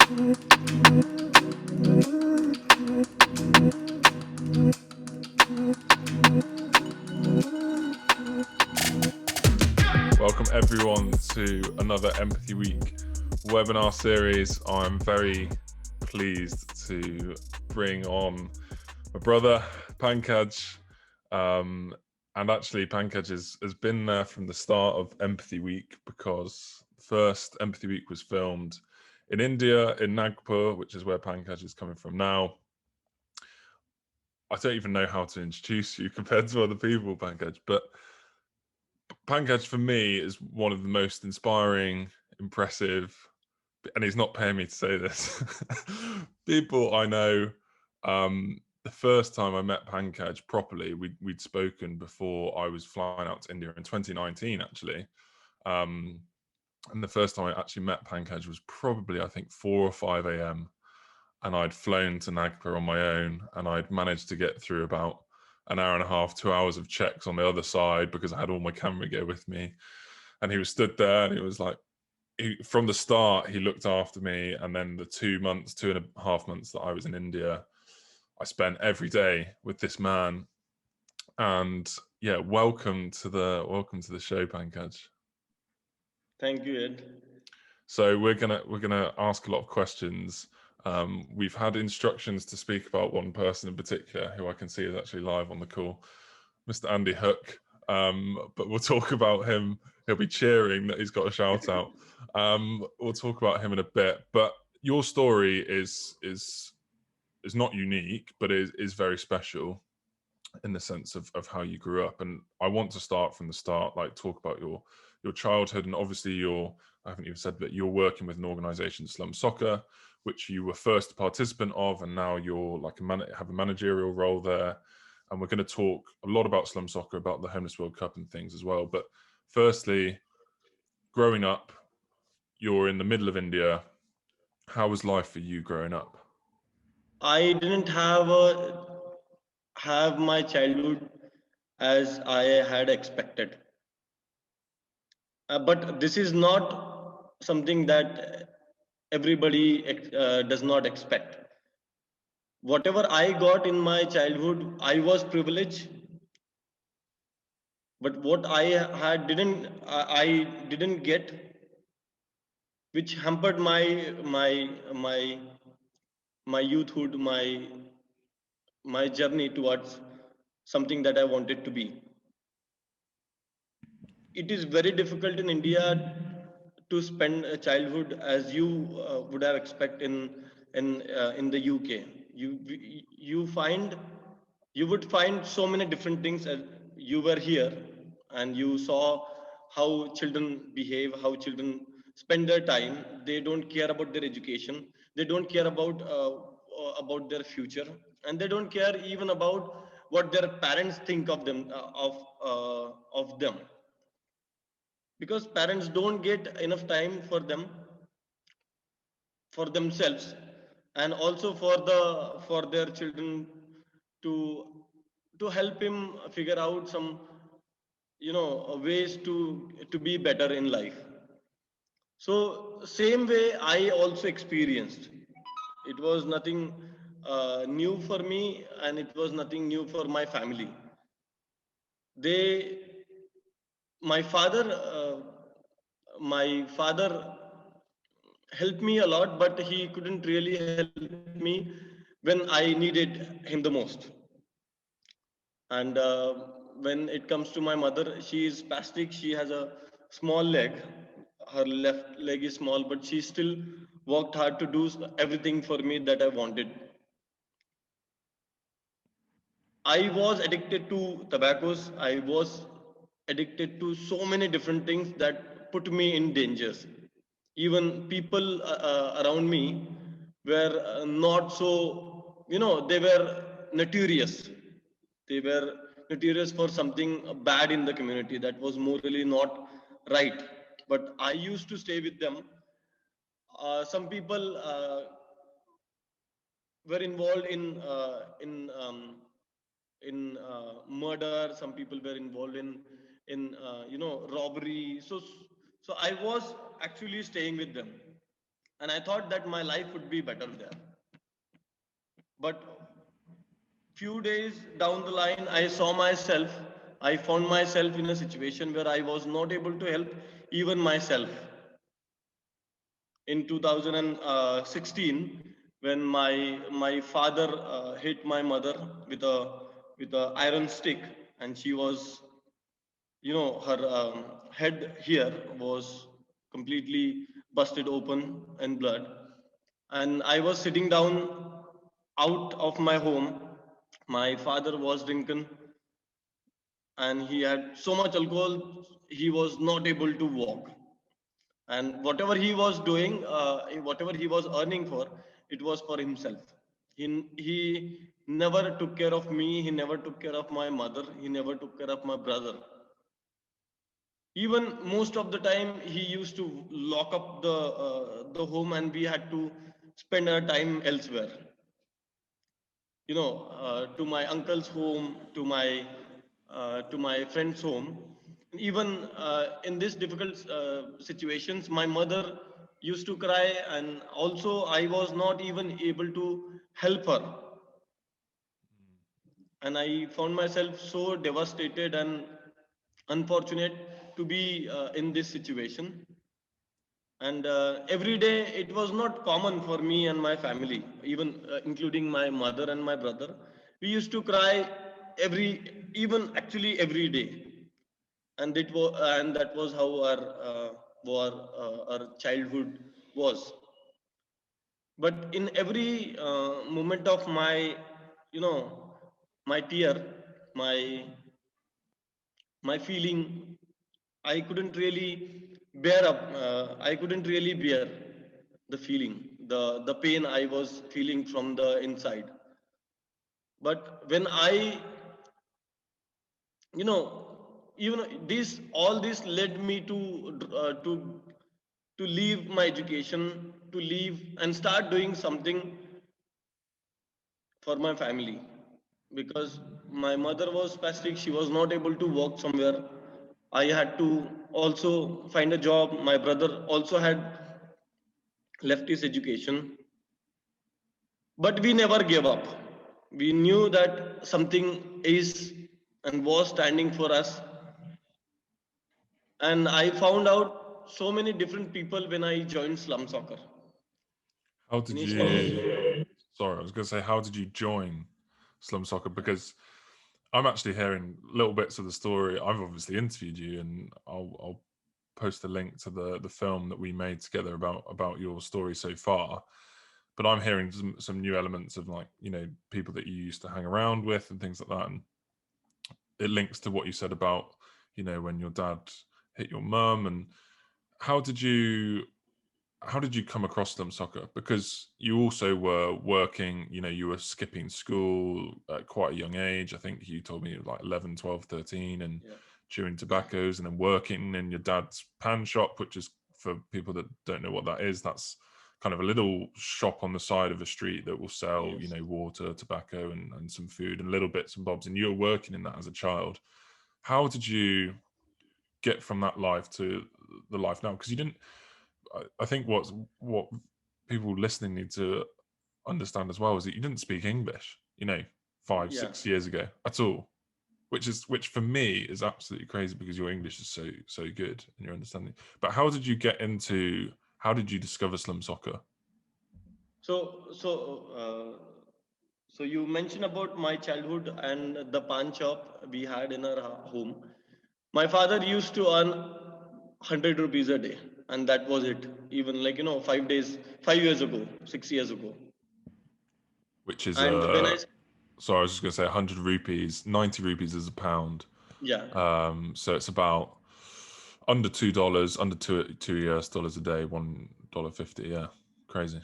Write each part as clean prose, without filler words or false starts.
Welcome everyone to another Empathy Week webinar series. I'm very pleased to bring on my brother Pankaj, and actually Pankaj has been there from the start of Empathy Week, because the first Empathy Week was filmed in India, in Nagpur, which is where Pankaj is coming from now. I don't even know how to introduce you compared to other people, Pankaj, but Pankaj for me is one of the most inspiring, impressive, and he's not paying me to say this, people I know. The first time I met Pankaj properly, we'd spoken before I was flying out to India in 2019, actually. And the first time I actually met Pankaj was probably, I think, 4 or 5 a.m. And I'd flown to Nagpur on my own, and I'd managed to get through about an hour and a half, 2 hours of checks on the other side because I had all my camera gear with me. And he was stood there, and he was like, from the start, he looked after me. And then the 2.5 months that I was in India, I spent every day with this man. And yeah, welcome to the show, Pankaj. Thank you, Ed. So we're gonna ask a lot of questions. We've had instructions to speak about one person in particular, who I can see is actually live on the call, Mr. Andy Hook. But we'll talk about him. He'll be cheering that he's got a shout out. We'll talk about him in a bit. But your story is not unique, but is very special in the sense of how you grew up. And I want to start from the start, like talk about your childhood. And obviously I haven't even said, but you're working with an organization, Slum Soccer, which you were first a participant of, and now you're like have a managerial role there. And we're going to talk a lot about Slum Soccer, about the Homeless World Cup and things as well. But firstly, growing up, you're in the middle of India. How was life for you growing up? I didn't have my childhood as I had expected. But this is not something that everybody does not expect. Whatever I got in my childhood, I was privileged. But what I didn't get, which hampered my my youthhood, my journey towards something that I wanted to be. It is very difficult in India to spend a childhood as you would have expect in the UK. You find you would find so many different things as you were here, and you saw how children behave, how children spend their time. They don't care about their education. They don't care about their future, and they don't care even about what their parents think of them, of them, because parents don't get enough time for them, for themselves, and also for their children, to help him figure out some ways to be better in life. So same way I also experienced. It was nothing new for me, and it was nothing new for my family. They my father helped me a lot, but he couldn't really help me when I needed him the most. And when it comes to my mother, she is spastic. She has a small leg. Her left leg is small, but she still worked hard to do everything for me that I wanted. I was addicted to tobaccos. I was addicted to so many different things that put me in dangers. Even people around me were not so, they were notorious. They were notorious for something bad in the community that was morally not right. But I used to stay with them. Some people were involved in murder. Some people were involved in robbery. So I was actually staying with them, and I thought that my life would be better there. But few days down the line, I found myself in a situation where I was not able to help even myself. In 2016, when my father hit my mother with a iron stick, and she was, her head here was completely busted open in blood, and I was sitting down out of my home. My father was drinking, and he had so much alcohol, he was not able to walk. And whatever he was doing, whatever he was earning for, it was for himself. He never took care of me, he never took care of my mother, he never took care of my brother. Even most of the time he used to lock up the home, and we had to spend our time elsewhere, to my uncle's home, to my friend's home. Even in these difficult situations, my mother used to cry, and also I was not even able to help her. And I found myself so devastated and unfortunate to be in this situation. And every day it was not common for me and my family, even including my mother and my brother. We used to cry every even actually every day. And that was how our childhood was. But in every moment of my, you know my tear, my my feeling, I couldn't really I couldn't really bear the feeling, the pain I was feeling from the inside. But when I, you know, even this, all this led me to leave my education, to leave and start doing something for my family, because my mother was spastic, she was not able to walk somewhere. I had to also find a job. My brother also had left his education, but we never gave up. We knew that something is and was standing for us. And I found out so many different people when I joined Slum Soccer. How did Initially, you? Sorry, I was going to say, how did you join Slum Soccer? Because I'm actually hearing little bits of the story. I've obviously interviewed you, and I'll post a link to the film that we made together about your story so far. But I'm hearing some new elements of, like, people that you used to hang around with and things like that, and it links to what you said about, when your dad hit your mum. And how did you how did you come across Slum Soccer? Because you also were working, you were skipping school at quite a young age. I think you told me you were like 11, 12, 13, and yeah, chewing tobaccos, and then working in your dad's pan shop, which is, for people that don't know what that is, that's kind of a little shop on the side of a street that will sell, yes. water, tobacco, and some food and little bits and bobs. And you were working in that as a child. How did you get from that life to the life now? Because you didn't. I think what people listening need to understand as well is that you didn't speak English, five, Yeah. 6 years ago at all, which for me is absolutely crazy, because your English is so good and your understanding. But how did you get into? How did you discover Slum Soccer? So, so, uh, so you mentioned about my childhood and the pawn shop we had in our home. My father used to earn 100 rupees a day, and that was it. Even, like, 5 days, 5 years ago, 6 years ago. Which is And when sorry, I was just going to say 100 rupees, 90 rupees is a pound. yeah, So it's about under $2, under two US dollars a day, $1.50. Yeah, crazy.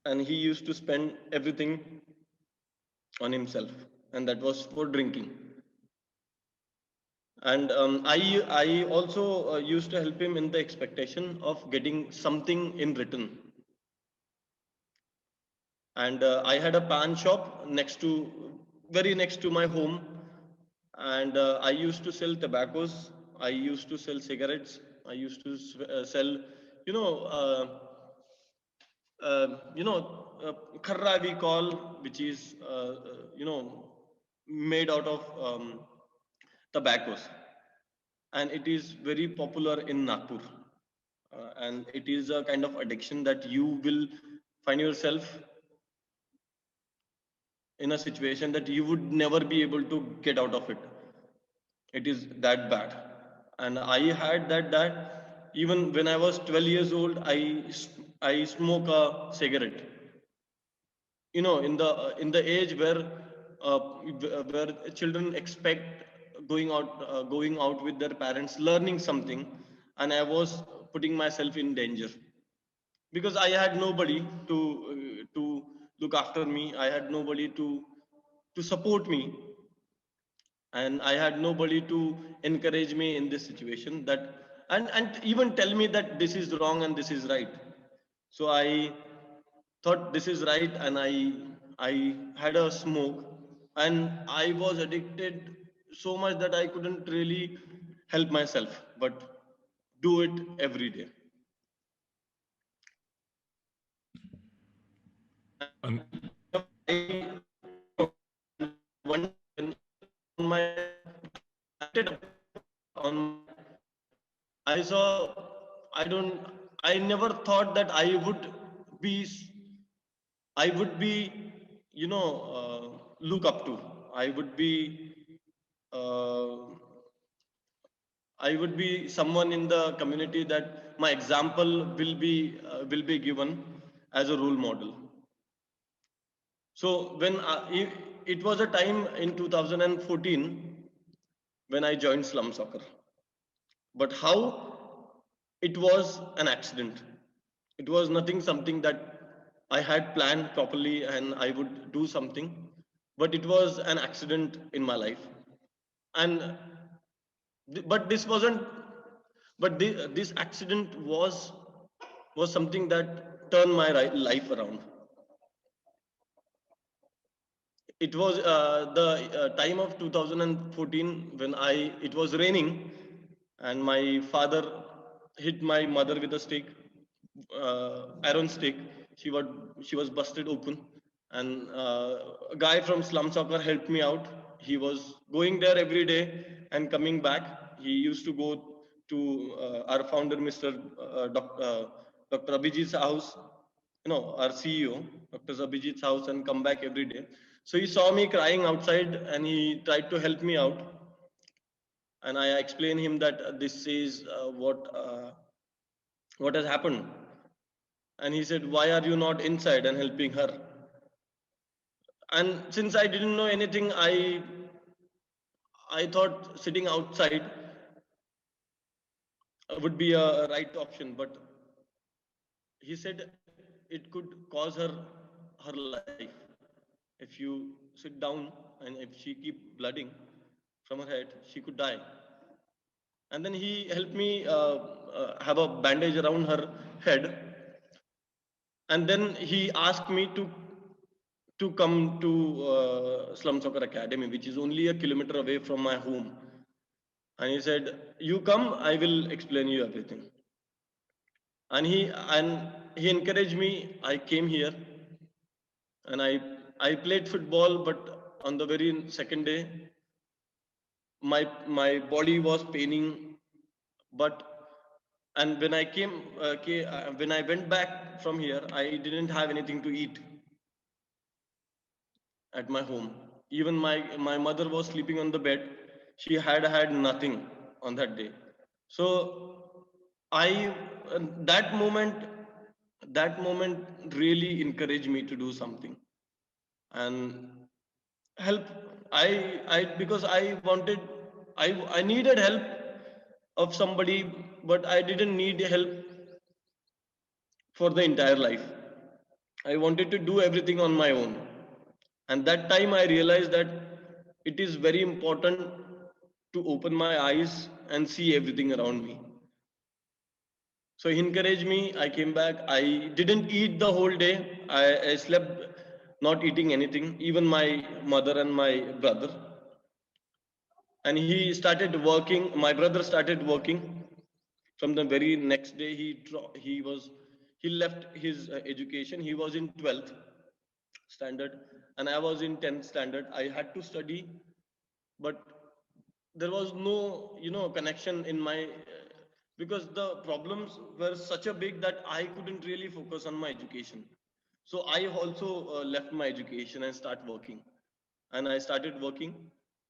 and he used to spend everything on himself, and that was for drinking. And I also used to help him in the expectation of getting something in return. And I had a pan shop very next to my home, and I used to sell tobaccos, I used to sell cigarettes, I used to sell, you know, uh, kharra we call, which is made out of tobaccos, and it is very popular in Nagpur. And it is a kind of addiction that you will find yourself in a situation that you would never be able to get out of it. It is that bad. And I had that even when I was 12 years old, I smoke a cigarette. In the age where children expect going out with their parents, learning something, and I was putting myself in danger because I had nobody to look after me. I had nobody to support me, and I had nobody to encourage me in this situation, that and even tell me that this is wrong and this is right. So I thought this is right, and I had a smoke, and I was addicted so much that I couldn't really help myself but do it every day. And And one day when on my on I saw, I don't, I never thought that be, I would be, look up to. I would be, uh, I would be someone in the community that my example will be given as a role model. So it was a time in 2014 when I joined Slum Soccer. But how? It was an accident. It was nothing something that I had planned properly and I would do something, but it was an accident in my life. And but this wasn't. But this accident was something that turned my life around. It was the time of 2014 when I it was raining, and my father hit my mother with a stick, iron stick. She was busted open, and a guy from Slum Soccer helped me out. He was going there every day and coming back. He used to go to our founder, Mr. Dr. Abhijit's house, our CEO, Dr. Abhijit's house, and come back every day. So he saw me crying outside and he tried to help me out. And I explained him that this is what has happened. And he said, "Why are you not inside and helping her?" And since I didn't know anything, I thought sitting outside would be a right option. But he said it could cause her life. If you sit down and if she keep blooding from her head, she could die. And then he helped me have a bandage around her head, and then he asked me to come to Slum Soccer Academy, which is only a kilometer away from my home. And he said, "You come, I will explain you everything." And he encouraged me. I came here, and I played football, but on the very second day, my body was paining. But and when I went back from here, I didn't have anything to eat at my home. Even my mother was sleeping on the bed. She had nothing on that day. So I that moment really encouraged me to do something and help. I because I wanted, I needed help of somebody, but I didn't need help for the entire life. I wanted to do everything on my own. And that time I realized that it is very important to open my eyes and see everything around me. So he encouraged me. I came back. I didn't eat the whole day. I slept not eating anything, even my mother and my brother. And he started working. My brother started working. From the very next day, he was He left his education. He was in 12th standard and I was in 10th standard. I had to study, but there was no, connection in my because the problems were such a big that I couldn't really focus on my education. So I also left my education and start working. And I started working,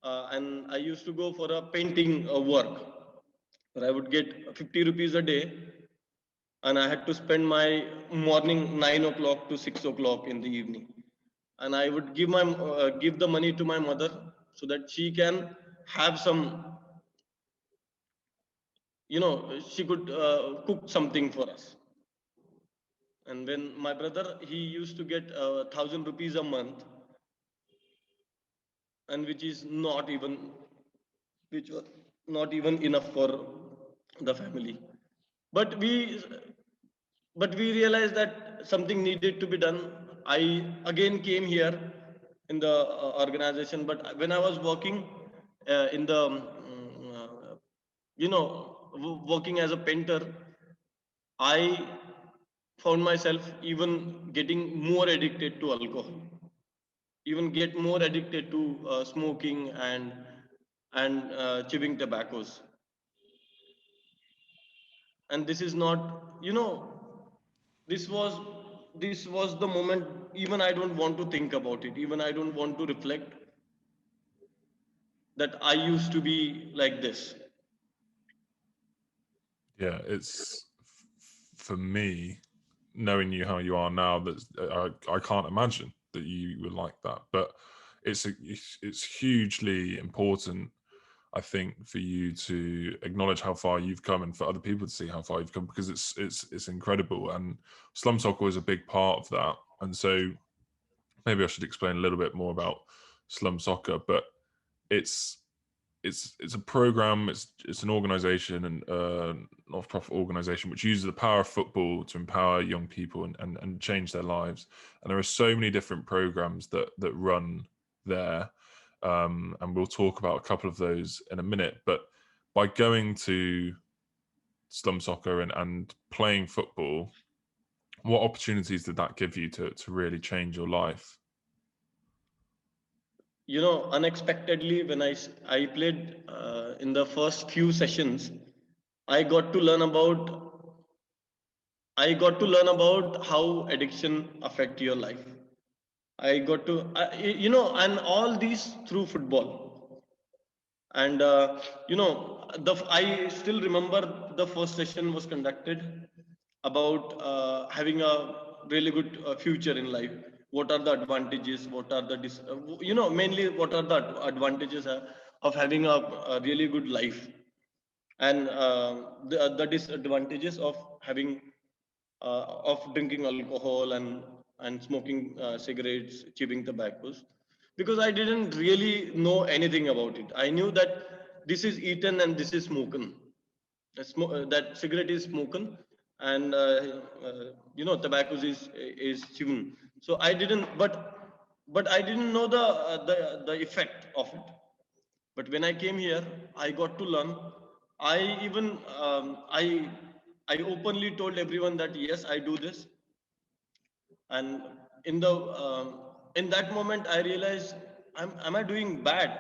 and I used to go for a painting work where I would get 50 rupees a day, and I had to spend my morning 9 o'clock to 6 o'clock in the evening, and I would give the money to my mother so that she can have some, she could cook something for us. And when my brother, he used to get 1,000 rupees a month, and which was not even enough for the family. But we realized that something needed to be done. I again came here in the organization, but when I was working in the working as a painter, I found myself even getting more addicted to alcohol, even get more addicted to smoking and chewing tobaccos. And this is not, this was this was the moment. Even I don't want to think about it. Even I don't want to reflect that I used to be like this. Yeah, it's for me, knowing you how you are now, that I can't imagine that you were like that. But it's hugely important, I think, for you to acknowledge how far you've come and for other people to see how far you've come, because it's incredible. And Slum Soccer is a big part of that. And so maybe I should explain a little bit more about Slum Soccer, but it's it's a program. It's an organization and not-for-profit organization which uses the power of football to empower young people and change their lives. And there are so many different programs that run there, and we'll talk about a couple of those in a minute. But by going to Slum Soccer and playing football, what opportunities did that give you to really change your life? Unexpectedly, when I played in the first few sessions, i got to learn about I got to learn about how addiction affect your life. I got to, and all these through football. And I still remember the first session was conducted about having a really good future in life. What are the advantages? What are the mainly what are the advantages of having a really good life, and the disadvantages of having of drinking alcohol and smoking cigarettes, chewing tobaccos, because I didn't really know anything about it. I knew that this is eaten and this is smoken. That cigarette is smoken, and tobacco is chewed. So I didn't, but I didn't know the effect of it. But when I came here, I got to learn. I even I openly told everyone that yes, I do this. And in the in that moment I realized, am I doing bad?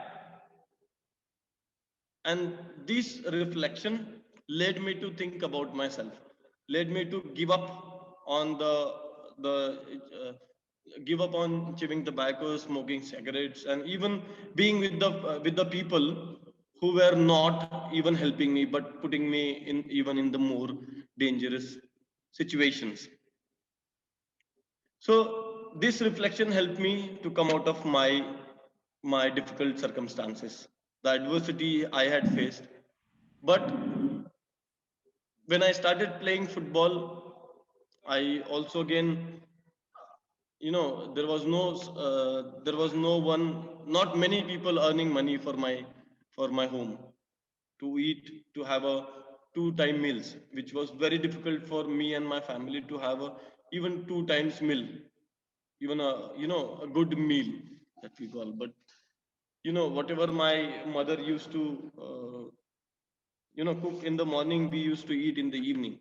And this reflection led me to think about myself, led me to give up on the uh, give up on chewing tobacco, smoking cigarettes, and even being with the people who were not even helping me but putting me in even in the more dangerous situations. So this reflection helped me to come out of my difficult circumstances, the adversity I had faced. But when I started playing football, I also again, there was no one, not many people earning money for my home to eat, to have a two-time meals, which was very difficult for me and my family to have a even two times meal, even a good meal that we call. But whatever my mother used to cook in the morning, we used to eat in the evening.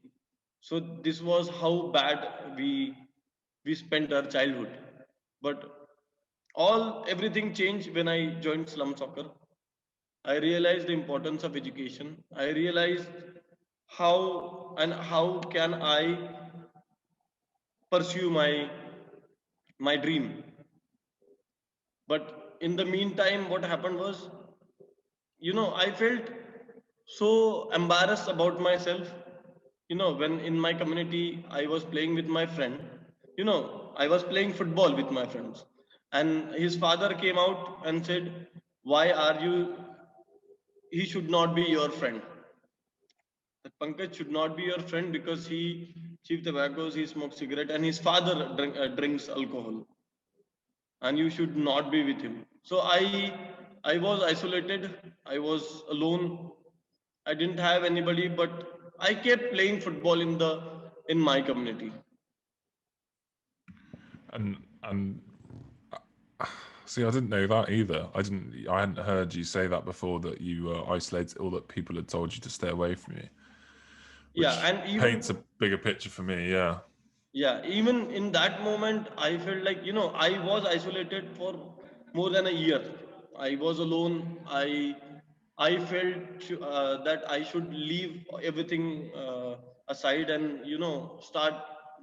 So this was how bad we spent our childhood. But all everything changed when I joined Slum Soccer. I realized the importance of education. I realized how can I pursue my dream. But in the meantime, what happened was, I felt so embarrassed about myself. When in my community I was playing with my friend, I was playing football with my friends, and his father came out and said, why are you, he should not be your friend. That Pankaj should not be your friend because he chew tobaccos, he smokes cigarette, and his father drinks alcohol, and you should not be with him. So I was isolated. I was alone. I didn't have anybody, but I kept playing football in my community. And see, I didn't know that either. I hadn't heard you say that before, that you were isolated, or that people had told you to stay away from you, Yeah, which and paints even a bigger picture for me. Yeah. yeah, even in that moment, I felt like, I was isolated for more than a year. I was alone. I felt that I should leave everything aside and, start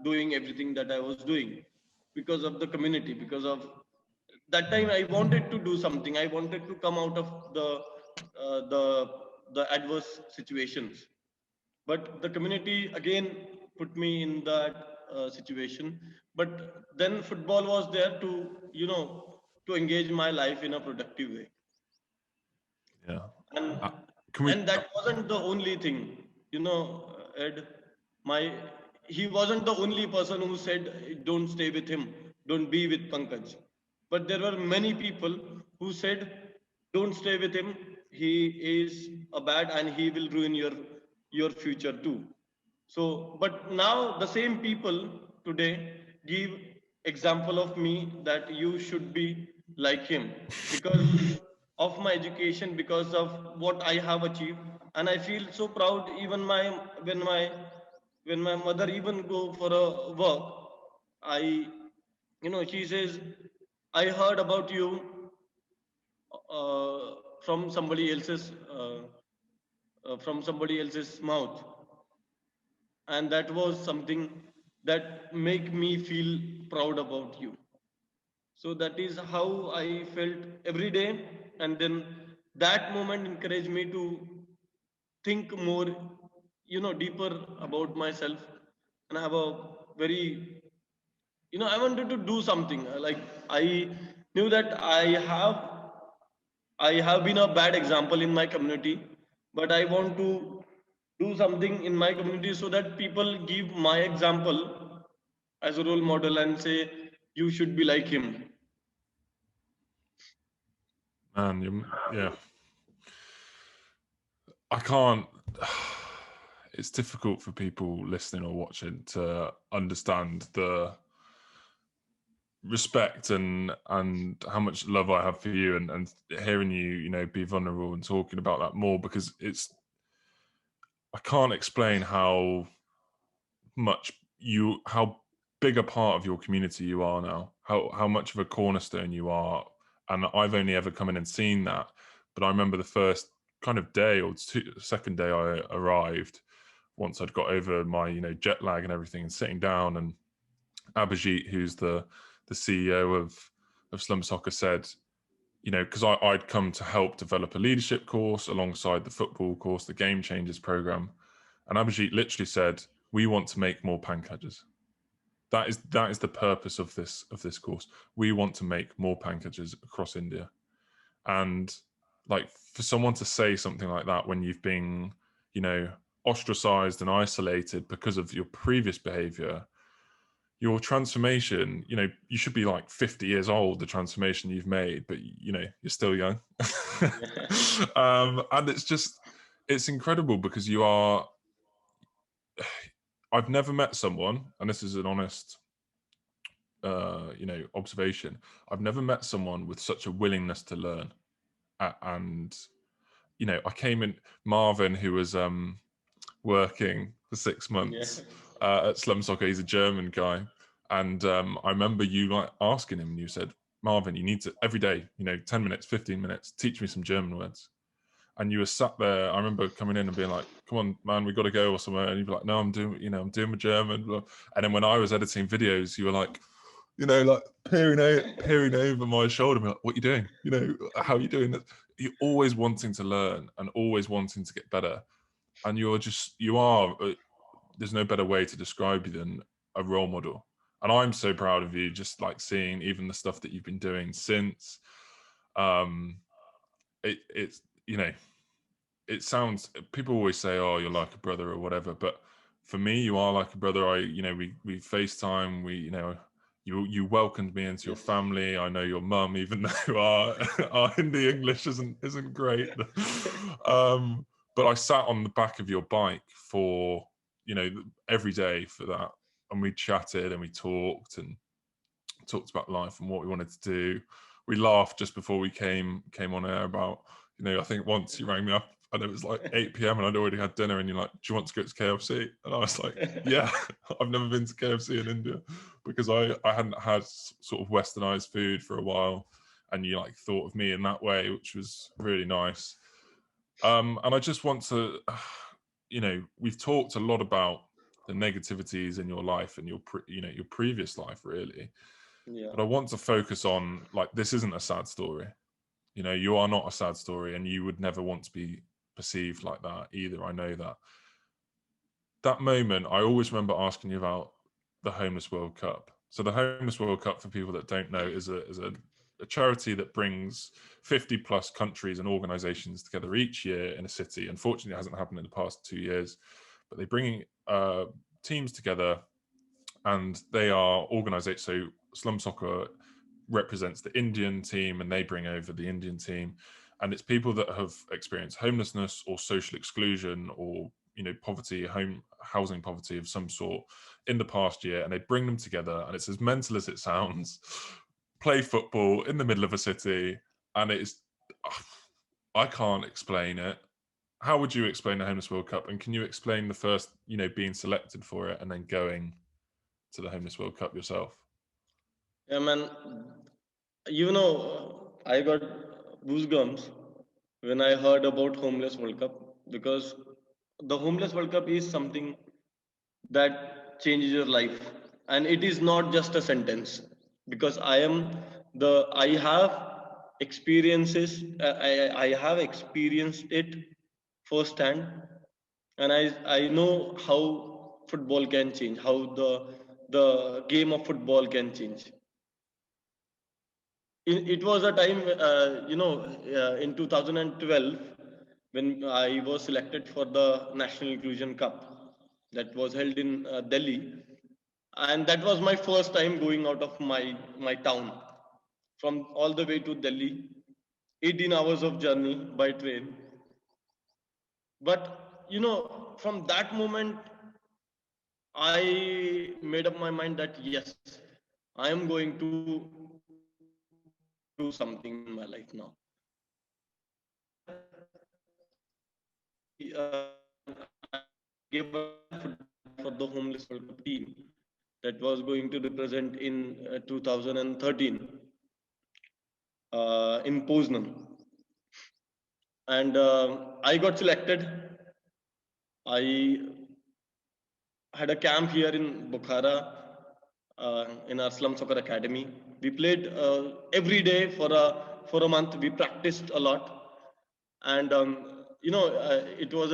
doing everything that I was doing because of the community, because of that time I wanted to do something. I wanted to come out of uh, the the adverse situations, but the community again put me in that situation. But then football was there to, to engage my life in a productive way. Yeah. and Uh, can we? and that wasn't the only thing, Ed. My He wasn't the only person who said don't stay with him, don't be with Pankaj. But there were many people who said don't stay with him, he is a bad and he will ruin your future too. So but now the same people today give example of me that you should be like him, because of my education, because of what I have achieved. And I feel so proud, even when my mother even go for a work, I she says, I heard about you from somebody else's mouth, and that was something that make me feel proud about you. So that is how I felt every day. And then that moment encouraged me to think more, deeper about myself, and have a very, I wanted to do something. Like, I knew that I have been a bad example in my community, but I want to do something in my community so that people give my example as a role model and say you should be like him. Man, yeah. I can't. It's difficult for people listening or watching to understand the respect and how much love I have for you, and hearing you, be vulnerable and talking about that more, because I can't explain much how big a part of your community you are now, how much of a cornerstone you are. And I've only ever come in and seen that, but I remember the first kind of day or second day I arrived, once I'd got over my jet lag and everything, and sitting down, and Abhijit, who's the CEO of Slum Soccer, said, because I'd come to help develop a leadership course alongside the football course, the Game Changers program, and Abhijit literally said, "We want to make more pankajs. That is the purpose of this course. We want to make more pankajs across India." And like, for someone to say something like that when you've been, you know, ostracized and isolated because of your previous behavior, your transformation, you should be like 50 years old, the transformation you've made, but you're still young. And it's incredible, because I've never met someone, and this is an honest observation. I've never met someone with such a willingness to learn. And I came in, Marvin, who was working for six Yeah. months at Slum Soccer. He's a German guy, and I remember you like asking him, and you said, "Marvin, you need to every day, 10 minutes, 15 minutes, teach me some German words." And you were sat there. I remember coming in and being like, "Come on, man, we got to go or somewhere." And you'd be like, "No, I'm doing my German." And then when I was editing videos, you were like, like peering over my shoulder, like, "What are you doing? How are you doing?" You're always wanting to learn and always wanting to get better, and you are. There's no better way to describe you than a role model. And I'm so proud of you, just like seeing even the stuff that you've been doing since. It's it sounds, people always say, "Oh, you're like a brother" or whatever, but for me, you are like a brother. We FaceTime. You welcomed me into your Yes. family. I know your mum, even though our Hindi English isn't great. But I sat on the back of your bike for every day for that, and we chatted and we talked about life and what we wanted to do. We laughed just before we came on air about, I think once you rang me up and it was like 8 p.m. and I'd already had dinner, and you're like, "Do you want to go to KFC?" And I was like, "Yeah." I've never been to KFC in India because I hadn't had sort of westernized food for a while, and you like thought of me in that way, which was really nice. And I just want to, we've talked a lot about the negativities in your life and your previous life, really. Yeah. But I want to focus on, like, this isn't a sad story. You are not a sad story, and you would never want to be perceived like that either. I know that. That moment, I always remember asking you about the Homeless World Cup. So the Homeless World Cup, for people that don't know, is a charity that brings 50 plus countries and organizations together each year in a city. Unfortunately, it hasn't happened in the past 2 years, but they bring teams together, and they are organized. So Slum Soccer represents the Indian team, and they bring over the Indian team, and it's people that have experienced homelessness or social exclusion or poverty, housing poverty of some sort in the past year, and they bring them together, and it's as mental as it sounds. Play football in the middle of a city, and it's I can't explain it. How would you explain the Homeless World Cup, and can you explain the first being selected for it and then going to the Homeless World Cup yourself? Yeah, man. I got goosebumps when I heard about Homeless World Cup, because the Homeless World Cup is something that changes your life, and it is not just a sentence. Because I have I have experienced it firsthand, and I know how football can change, how the game of football can change. It was a time, in 2012, when I was selected for the National Inclusion Cup that was held in Delhi, and that was my first time going out of my town, from all the way to Delhi, 18 hours of journey by train. But from that moment, I made up my mind that yes, I am going to do something in my life now. I gave a football for the Homeless World Cup team that was going to represent in 2013 in Poznan, and I got selected. I had a camp here in Bukhara, in our Slum Soccer Academy. We played every day for a month. We practiced a lot, and it was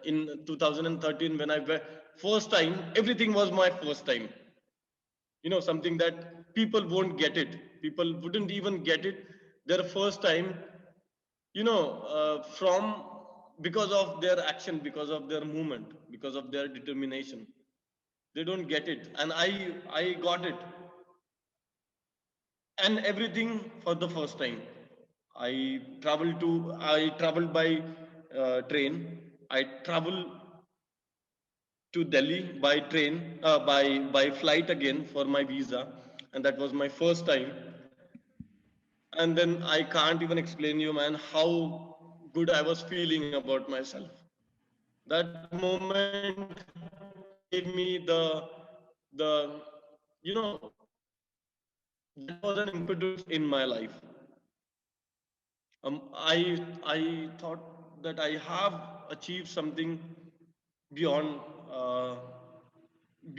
in 2013 when first time. Everything was my first time. Something that people won't get it. People wouldn't even get it their first time. From because of their action, because of their movement, because of their determination, they don't get it, and I got it, and everything for the first time. I traveled by train. I traveled to Delhi by train, by flight again for my visa, and that was my first time. And then I can't even explain you, man, how good I was feeling about myself that moment. It was gave me the you know that was an impetus in my life. I thought that I have achieved something beyond uh,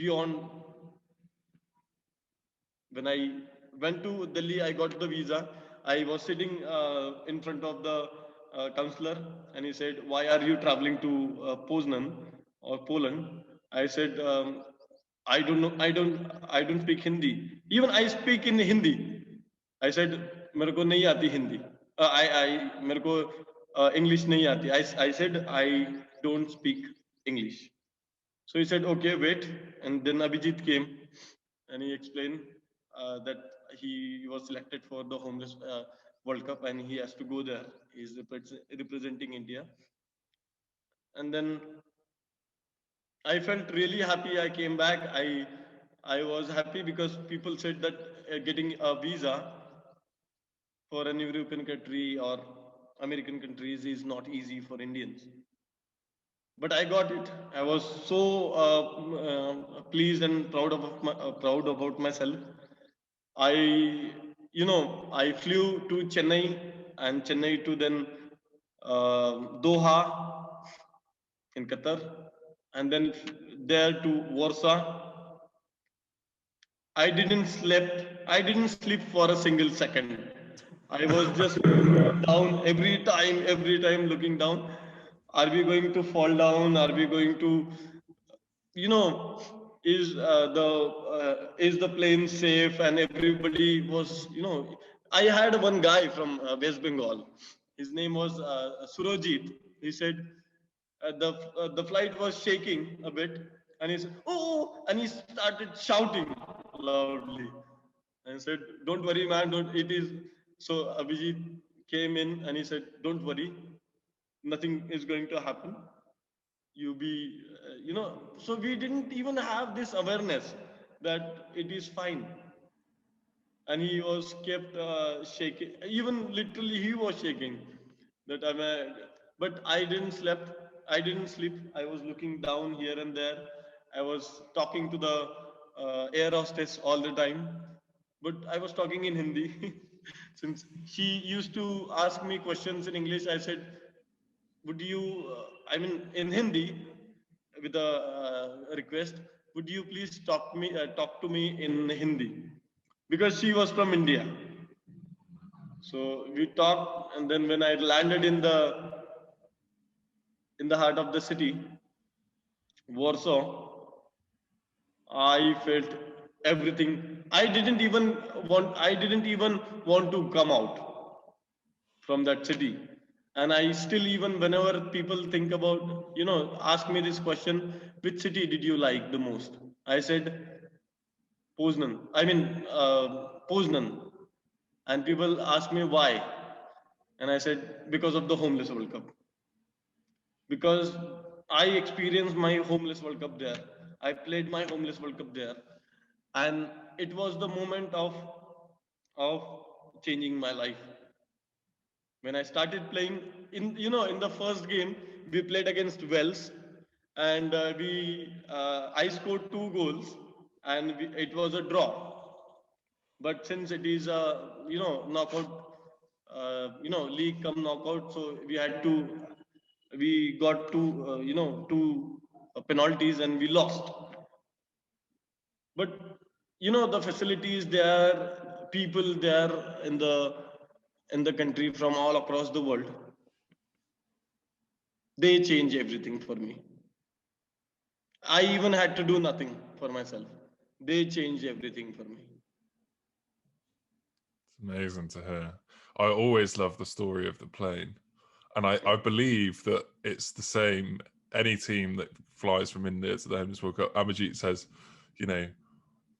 beyond. When I went to Delhi, I got the visa. I was sitting in front of the counselor, and he said, "Why are you traveling to Poznan or Poland?" I said, "I don't know. I don't speak Hindi. Even I speak in Hindi." I said, "मेरे को नहीं आती Hindi." I मेरे को English नहीं आती. I said I don't speak English. So he said, "Okay, wait." And then Abhijit came and he explained that he was selected for the Homeless World Cup and he has to go there. He's representing India. And then I felt really happy. I came back. I was happy because people said that getting a visa for an European country or American countries is not easy for Indians. But I got it. I was so pleased and proud about myself. I flew to Chennai and Chennai to then Doha in Qatar, and then there to Warsaw. I didn't slept. I didn't sleep for a single second. I was just looking down every time looking down. Are we going to fall down? Are we going to, you know, is the plane safe? And everybody was, I had one guy from West Bengal. His name was Surojit. He said the flight was shaking a bit, and he said, "Oh!" And he started shouting loudly. And said, "Don't worry, man. Don't. It is." So Abhijit came in and he said, "Don't worry. Nothing is going to happen. You be, So we didn't even have this awareness that it is fine. And he was kept shaking. Even literally he was shaking that but I didn't sleep. I was looking down here and there. I was talking to the air hostess all the time, but I was talking in Hindi. Since she used to ask me questions in English, I said, would you I mean in Hindi, with a request, would you please talk to me in Hindi, because she was from India. So we talked, and then when I landed in the heart of the city, Warsaw, I felt everything. I didn't even want to come out from that city. And I still, even whenever people think about, ask me this question, which city did you like the most? I said Poznan. Poznan. And people ask me why. And I said, because of the Homeless World Cup. Because I experienced my Homeless World Cup there. I played my Homeless World Cup there. And it was the moment of changing my life. When I started playing in the first game, we played against Wales, and I scored 2 goals, and it was a draw. But since it is a knockout, league come knockout, so we got two penalties and we lost. But the facilities there, people there in the country from all across the world, they change everything for me. I even had to do nothing for myself. They changed everything for me. It's amazing to hear. I always love the story of the plane. And I believe that it's the same. Any team that flies from India to the Homeless World Cup, Abhijit says, you know,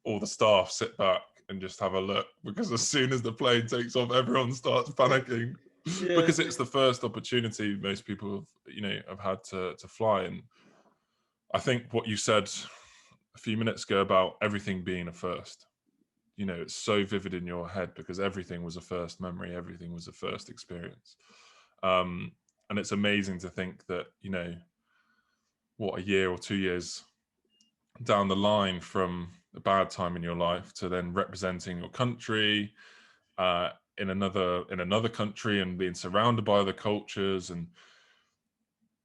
all the staff sit back and just have a look, because as soon as the plane takes off, everyone starts panicking because Yes. it's the first opportunity most people have had to fly. And I think what you said a few minutes ago about everything being a first, it's so vivid in your head because everything was a first memory, everything was a first experience. And it's amazing to think that, what, a year or 2 years down the line from a bad time in your life to then representing your country in another country and being surrounded by other cultures. And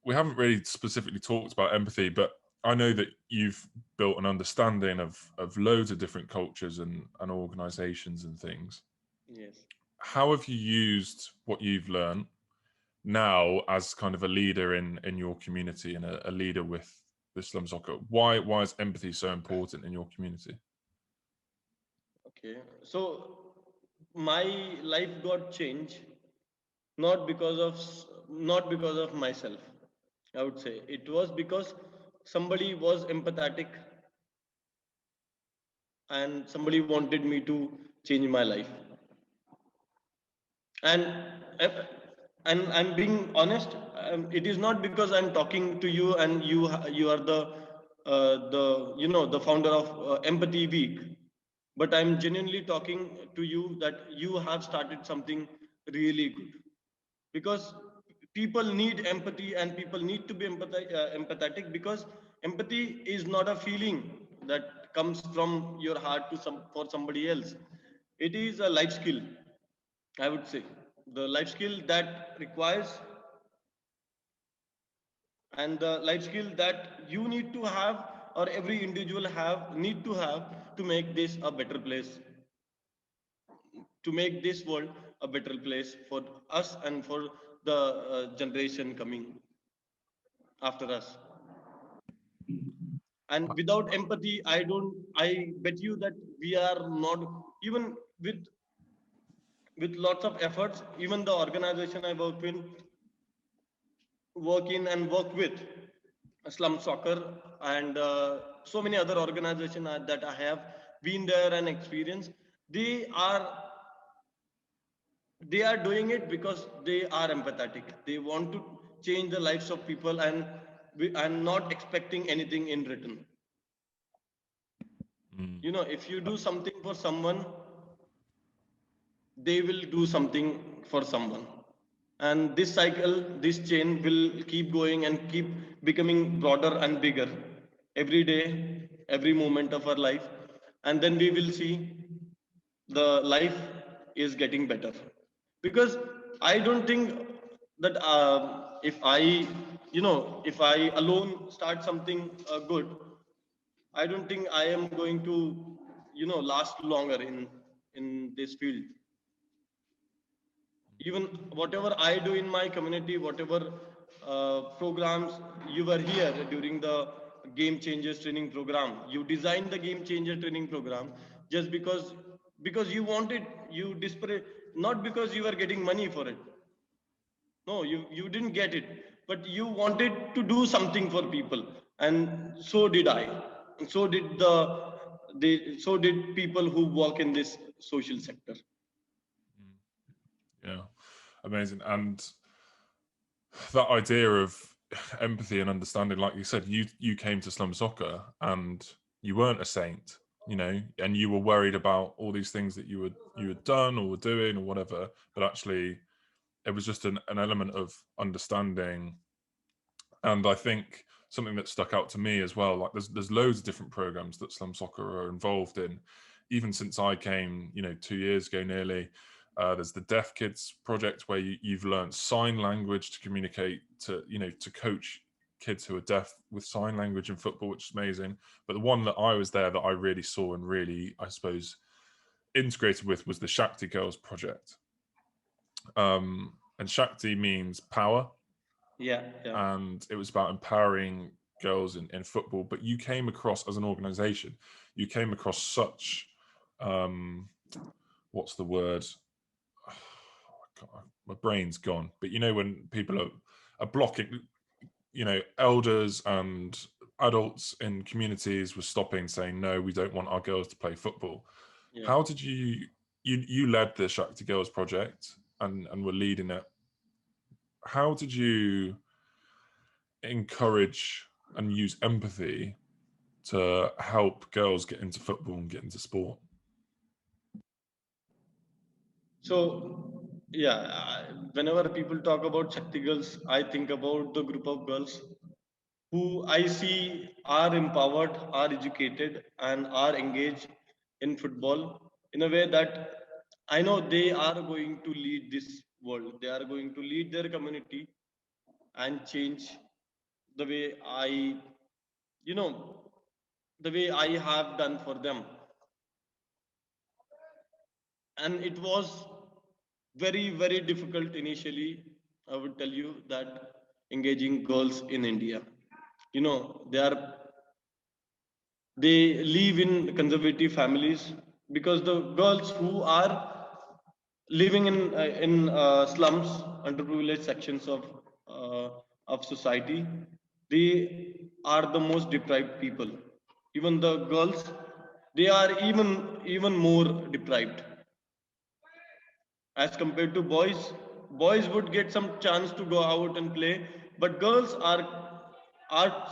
we haven't really specifically talked about empathy, but I know that you've built an understanding of loads of different cultures and organizations and things. Yes. How have you used what you've learned now as kind of a leader in your community and a leader with the Slum Soccer? Why is empathy so important in your community? Okay. So my life got changed, not because of not because of myself. I would say it was because somebody was empathetic and somebody wanted me to change my life. And uh, and I'm being honest. It is not because I'm talking to you and you are the the founder of Empathy Week, but I'm genuinely talking to you that you have started something really good, because people need empathy and people need to be empathetic, because empathy is not a feeling that comes from your heart to some for somebody else. It is a life skill, I would say. The life skill that requires, and the life skill that you need to have, or every individual have need to have, to make this a better place, to make this world a better place for us and for the generation coming after us. And without empathy, I bet you that we are not, even with lots of efforts, even the organization I work in and work with, Slum Soccer, and so many other organizations that I have been there and experienced. They are they are doing it because they are empathetic. They want to change the lives of people, and and not expecting anything in return. Mm. You know, if you do something for someone, they will do something for someone, and this cycle, this chain will keep going and keep becoming broader and bigger every day, every moment of our life. And then we will see the life is getting better, because I don't think that if I if I alone start something good, I don't think I am going to last longer in this field. Even whatever I do in my community, whatever programs, you were here during the game changers training program, you designed the game changer training program just because you wanted, you desperate, not because you were getting money for it. No, you didn't get it, but you wanted to do something for people, and so did I, and so did so did people who work in this social sector. Mm. Yeah, amazing. And that idea of empathy and understanding, like you said, you came to Slum Soccer and you weren't a saint, and you were worried about all these things that you had done or were doing or whatever, but actually it was just an element of understanding. And I think something that stuck out to me as well, like there's loads of different programs that Slum Soccer are involved in, even since I came, 2 years ago nearly. There's the Deaf Kids project where you've learned sign language to communicate to coach kids who are deaf with sign language in football, which is amazing. But the one that I was there that I really saw and really, I suppose, integrated with was the Shakti Girls project. And Shakti means power, Yeah, yeah. and it was about empowering girls in football. But you came across, as an organization, you came across such what's the word? My brain's gone. But when people are blocking, elders and adults in communities were stopping, saying, no, we don't want our girls to play football. Yeah. How did you led the Shakti Girls project and were leading it? How did you encourage and use empathy to help girls get into football and get into sport? So, yeah, whenever people talk about Shakti girls, I think about the group of girls who I see are empowered, are educated, and are engaged in football in a way that I know they are going to lead this world. They are going to lead their community and change the way you know, the way I have done for them. And it was very, very difficult initially. I would tell you that engaging girls in India, they live in conservative families, because the girls who are living in slums, underprivileged sections uh, of society, they are the most deprived people. Even the girls, they are even more deprived as compared to boys. Boys would get some chance to go out and play, but girls are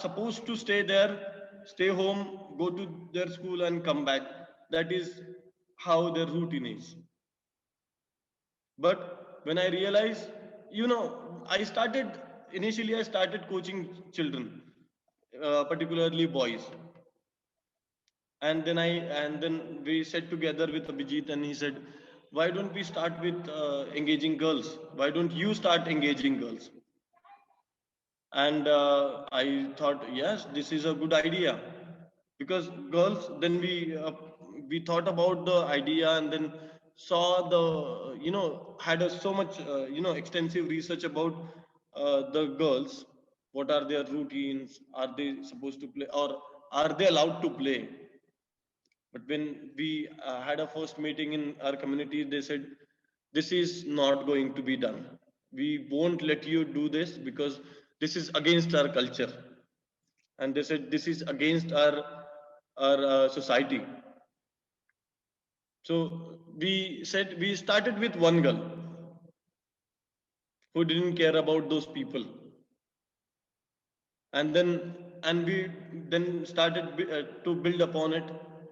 supposed to stay there, stay home, go to their school and come back. That is how their routine is. But when I realized, I started coaching children, particularly boys. And then we sat together with Abhijit, and he said, why don't we start with engaging girls? Why don't you start engaging girls? And I thought, yes, this is a good idea, because girls, then we thought about the idea, and then saw the had so much extensive research about the girls. What are their routines? Are they supposed to play, or are they allowed to play? But when we had a first meeting in our community, they said, this is not going to be done. We won't let you do this, because this is against our culture. And they said, this is against our society. So we started with one girl who didn't care about those people. And we then started to build upon it.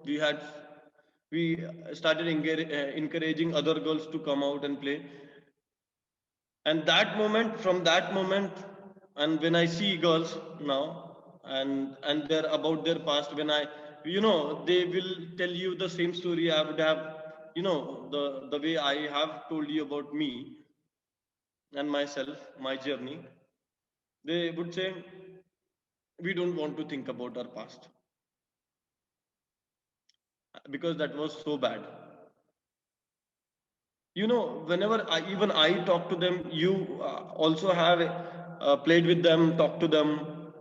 We started encouraging other girls to come out and play. And from that moment, and when I see girls now, and they're about their past, when they will tell you the same story I would have, the way I have told you about me and myself, my journey. They would say, we don't want to think about our past, because that was so bad. Whenever even I talk to them, you also have played with them, talked to them,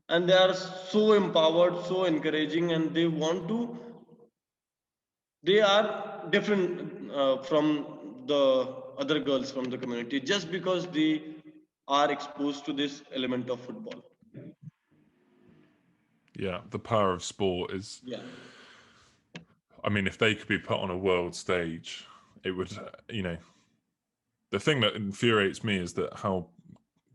and they are so empowered, so encouraging, and they are different from the other girls from the community, just because they are exposed to this element of football. Yeah, the power of sport is. Yeah, I mean, if they could be put on a world stage, it would. The thing that infuriates me is that how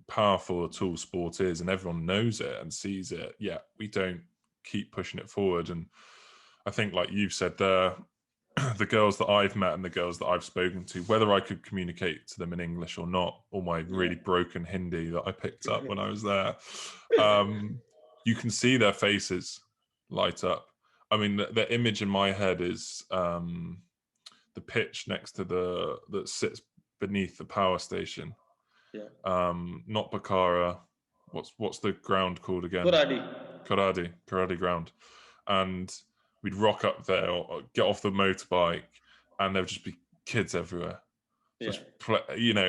powerful a tool sport is, and everyone knows it and sees it. Yet we don't keep pushing it forward. And I think, like you've said there, the girls that I've met and the girls that I've spoken to, whether I could communicate to them in English or not, or my yeah. really broken Hindi that I picked up when I was there, you can see their faces light up. I mean, the image in my head is the pitch next to that sits beneath the power station. Yeah. Not Bakara. What's the ground called again? Koradi. Karadi ground. And we'd rock up there or get off the motorbike, and there'd just be kids everywhere. Yeah. Just play,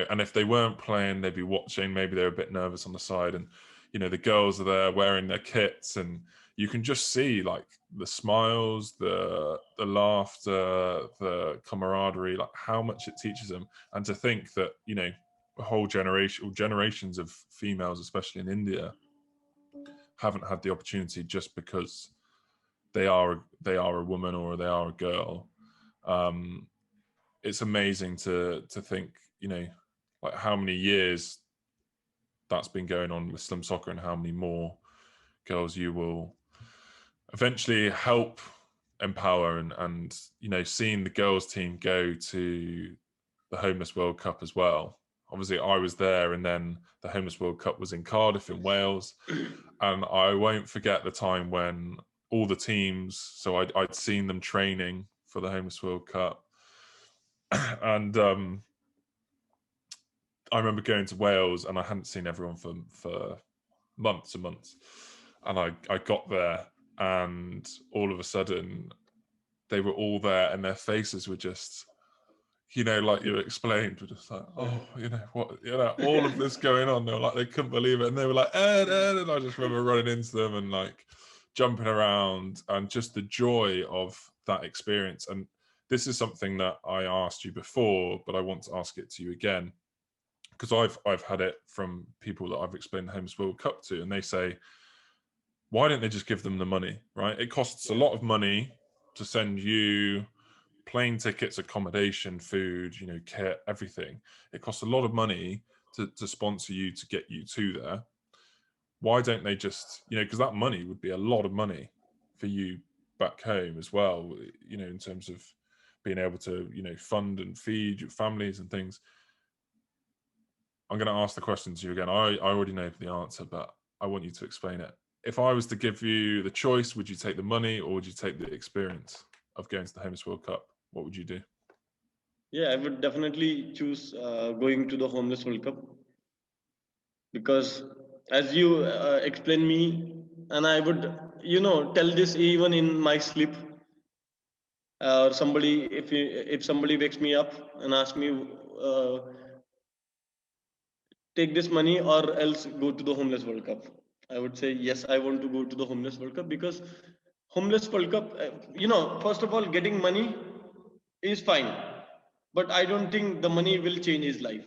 and if they weren't playing, they'd be watching. Maybe they were a bit nervous on the side, and the girls are there wearing their kits, and you can just see like the smiles, the laughter, the camaraderie, like how much it teaches them. And to think that a whole generation or generations of females, especially in India, haven't had the opportunity just because they are a woman or they are a girl. Um, it's amazing to think, like how many years that's been going on with Slum Soccer, and how many more girls you will eventually help empower, and seeing the girls team go to the Homeless World Cup as well. obviously I was there, and then the Homeless World Cup was in Cardiff in Wales, and I won't forget the time when all the teams, so I'd seen them training for the Homeless World Cup, and I remember going to Wales, and I hadn't seen everyone for months and months, and I got there, and all of a sudden they were all there, and their faces were just, like you explained, were just like, oh, what, all of this going on. They were like, they couldn't believe it, and they were like, Ed, and I just remember running into them and like jumping around, and just the joy of that experience. And this is something that I asked you before, but I want to ask it to you again, because I've had it from people that I've explained the Homeless World Cup to, and they say, why don't they just give them the money, right? It costs a lot of money to send you plane tickets, accommodation, food, kit, everything. It costs a lot of money to sponsor you, to get you to there. Why don't they just, because that money would be a lot of money for you back home as well, in terms of being able to, fund and feed your families and things. I'm going to ask the question to you again. I already know the answer, but I want you to explain it. If I was to give you the choice, would you take the money or would you take the experience of going to the Homeless World Cup? What would you do? Yeah, I would definitely choose going to the Homeless World Cup, because as you explained me, and I would, tell this even in my sleep, or somebody, if somebody wakes me up and asks me, uh, take this money or else go to the Homeless World Cup, I would say yes, I want to go to the Homeless World Cup, because Homeless World Cup, first of all, getting money is fine, but I don't think the money will change his life.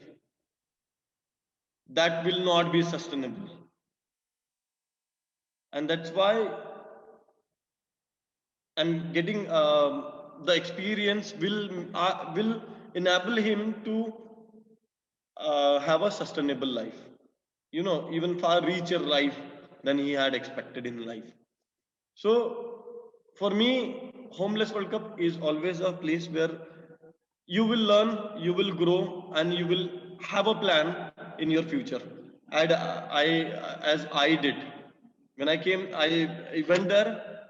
That will not be sustainable, and that's why I'm getting the experience will enable him to have a sustainable life, even far richer life than he had expected in life. So for me, Homeless World Cup is always a place where you will learn, you will grow, and you will have a plan in your future. And as I did when I came, I went there.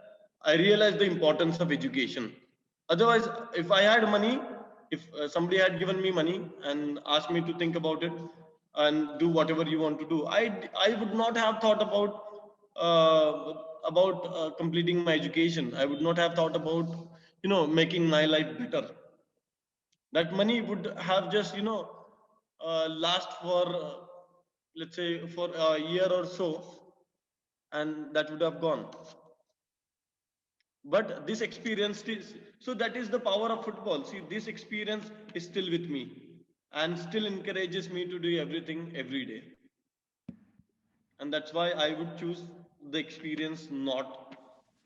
I realized the importance of education. Otherwise, if I had money, if somebody had given me money and asked me to think about it and do whatever you want to do, I would not have thought about completing my education. I would not have thought about making my life better. That money would have just last for let's say for a year or so, and that would have gone. But this experience is, so that is the power of football. See, this experience is still with me and still encourages me to do everything every day, and that's why I would choose the experience, not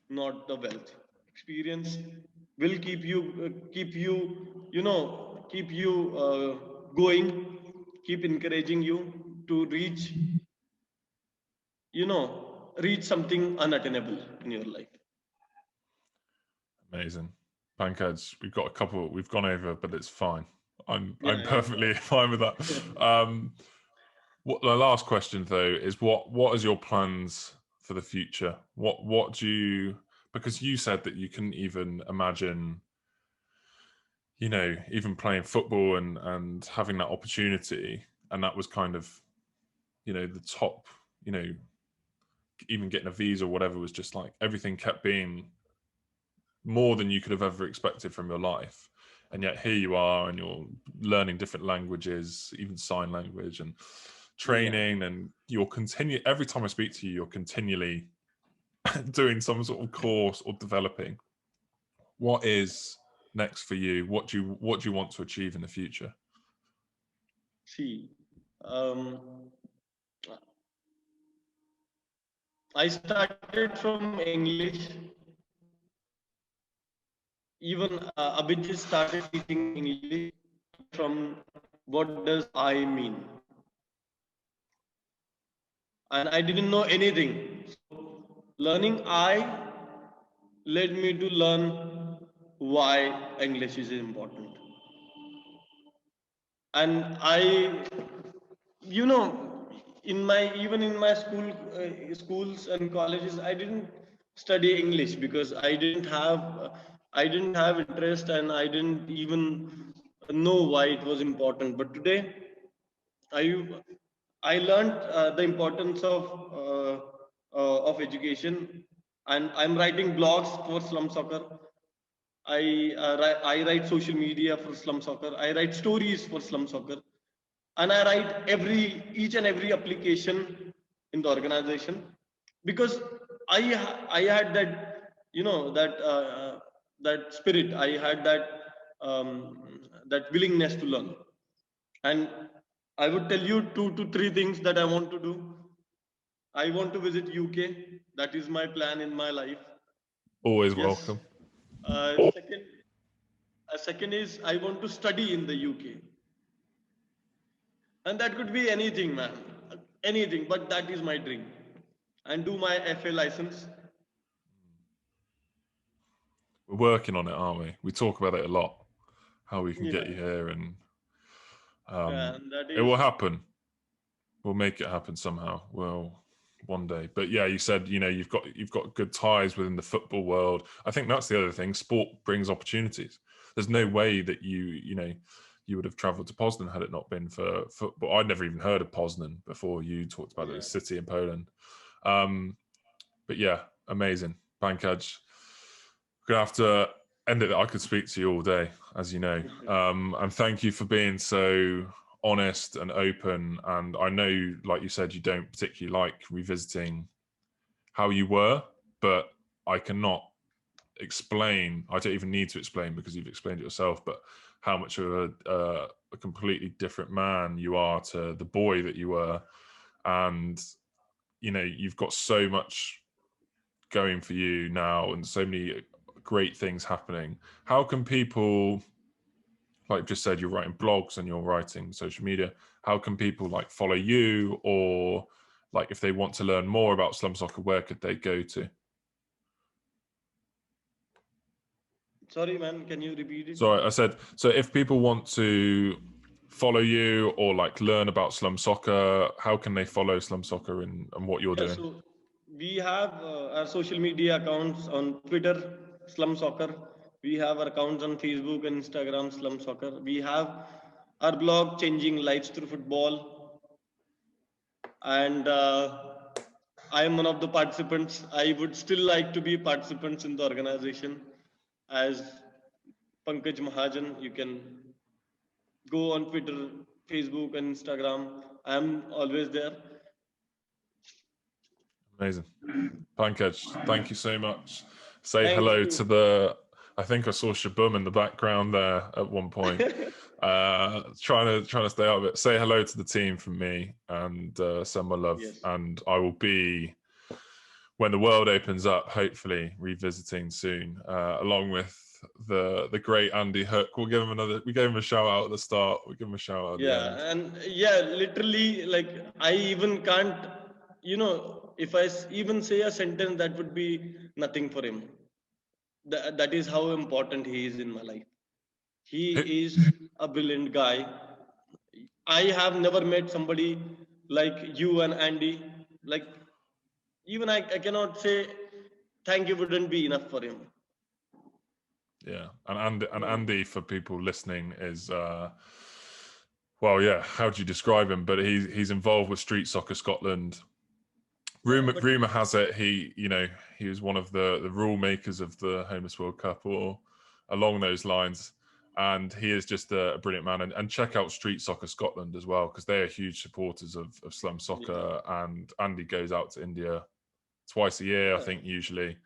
the wealth. Experience will keep you going, keep encouraging you to reach something unattainable in your life. Amazing. Pankaj, we've gone over, but it's fine. I'm Yeah, yeah, perfectly fine with that. What the last question though is, what is your plans for the future? What do you, because you said that you couldn't even imagine, even playing football and having that opportunity, and that was kind of, the top, even getting a visa or whatever was just like everything kept being more than you could have ever expected from your life. And yet here you are, and you're learning different languages, even sign language, and yeah. training, and every time I speak to you, you're continually doing some sort of course or developing. What is next for you? What do you want to achieve in the future? See, um, I started from English. Even Abhijit started teaching me English from what does I mean, and I didn't know anything. So learning I led me to learn why English is important, and I you know, in my even in my schools and colleges, I didn't study English because I didn't have interest, and I didn't even know why it was important. But today I I learned the importance of education, and I'm writing blogs for Slum Soccer. I write social media for Slum Soccer. I write stories for Slum Soccer, and I write each and every application in the organization because I had that, you know, that spirit. I had that willingness to learn, and I would tell you two to three things that I want to do. I want to visit UK. That is my plan in my life. Always Yes. welcome. Second, second is I want to study in the UK, and that could be anything, man, anything. But that is my dream, and do my FA license. We're working on it, aren't we? We talk about it a lot, how we can Yeah, get you here, and and that it will is happen. We'll make it happen somehow. Well, one day. But yeah, you said, you know, you've got good ties within the football world. I think that's the other thing. Sport brings opportunities. There's no way that you would have travelled to Poznan had it not been for football. I'd never even heard of Poznan before you talked about yeah. the city in Poland. But yeah, amazing. Pankaj, we're gonna have to end it. I could speak to you all day, as you know. And thank you for being so honest and open. And I know, like you said, you don't particularly like revisiting how you were, but I cannot explain. I don't even need to explain because you've explained it yourself. But how much of a completely different man you are to the boy that you were, and you know, you've got so much going for you now and so many great things happening. How can people, like just said, you're writing blogs and you're writing social media, how can people like follow you, or like if they want to learn more about Slum Soccer, where could they go to? Sorry, man. Can you repeat it? So I said, so if people want to follow you or like learn about Slum Soccer, how can they follow Slum Soccer and what you're Yeah. doing? So we have our social media accounts on Twitter, Slum Soccer. We have our accounts on Facebook and Instagram, Slum Soccer. We have our blog, Changing Lives Through Football, and I am one of the participants. I would still like to be participants in the organization as Pankaj Mahajan. You can go on Twitter, Facebook, and Instagram. I'm always there. Amazing. Pankaj, thank you so much. Say Thank hello you. to the, I think I saw Shabum in the background there at one point. Trying to stay out of it. Say hello to the team from me and send my love. Yes. And I will be, when the world opens up, hopefully revisiting soon, along with the great Andy Hook. We gave him a shout out at the start. We give him a shout out at the end. Yeah, and yeah, literally, like I even can't, if even say a sentence, that would be nothing for him. That is how important he is in my life. He is a brilliant guy. I have never met somebody like you and Andy. Like, even I cannot say thank you wouldn't be enough for him. Yeah, and Andy, for people listening, is well, yeah. How do you describe him? But he's involved with Street Soccer Scotland. Yeah, Rumor has it he was one of the rule makers of the Homeless World Cup or along those lines, and he is just a brilliant man. And check out Street Soccer Scotland as well, because they are huge supporters of Slum Soccer. yeah, And Andy goes out to India twice a year, I yeah. think, usually,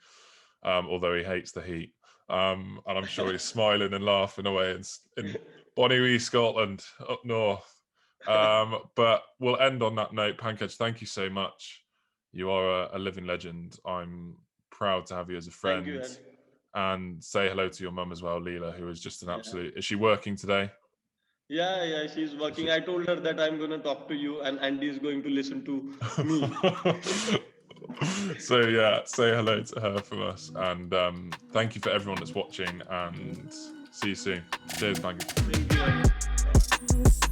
although he hates the heat. And I'm sure he's smiling and laughing away in Bonnie, Scotland, up north. But we'll end on that note. Pankaj, thank you so much. You are a living legend. I'm proud to have you as a Thank you, friend. Ed. And say hello to your mum as well, Leela, who is just an Yeah. absolute... Is she working today? Yeah, she's working. I told her that I'm going to talk to you, and Andy is going to listen to me. So yeah, say hello to her from us, and thank you for everyone that's watching, and see you soon. Cheers, Pankaj. Thank you.